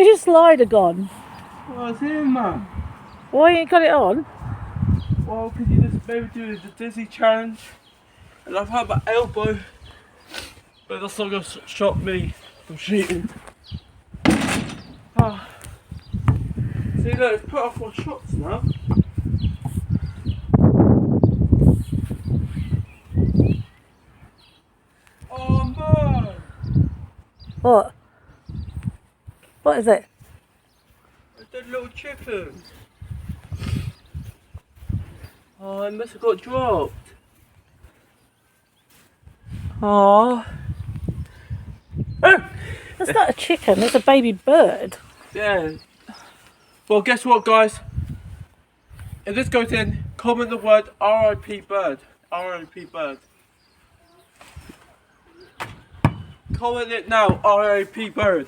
your slider gone? Oh, it's in, man. Why ain't you got it on? Well, because you just maybe do the dizzy challenge. And I've had my elbow. But that's not going to stop me from shooting. Ah. See, look, it's put off my shots now. Oh no! What? What is it? It's a little chicken. Oh, it must have got dropped. Oh. That's not a chicken, that's a baby bird. Yeah. Well, guess what, guys? If this goes in, comment the word R.I.P Bird. R.I.P Bird. Comment it now, R.I.P Bird.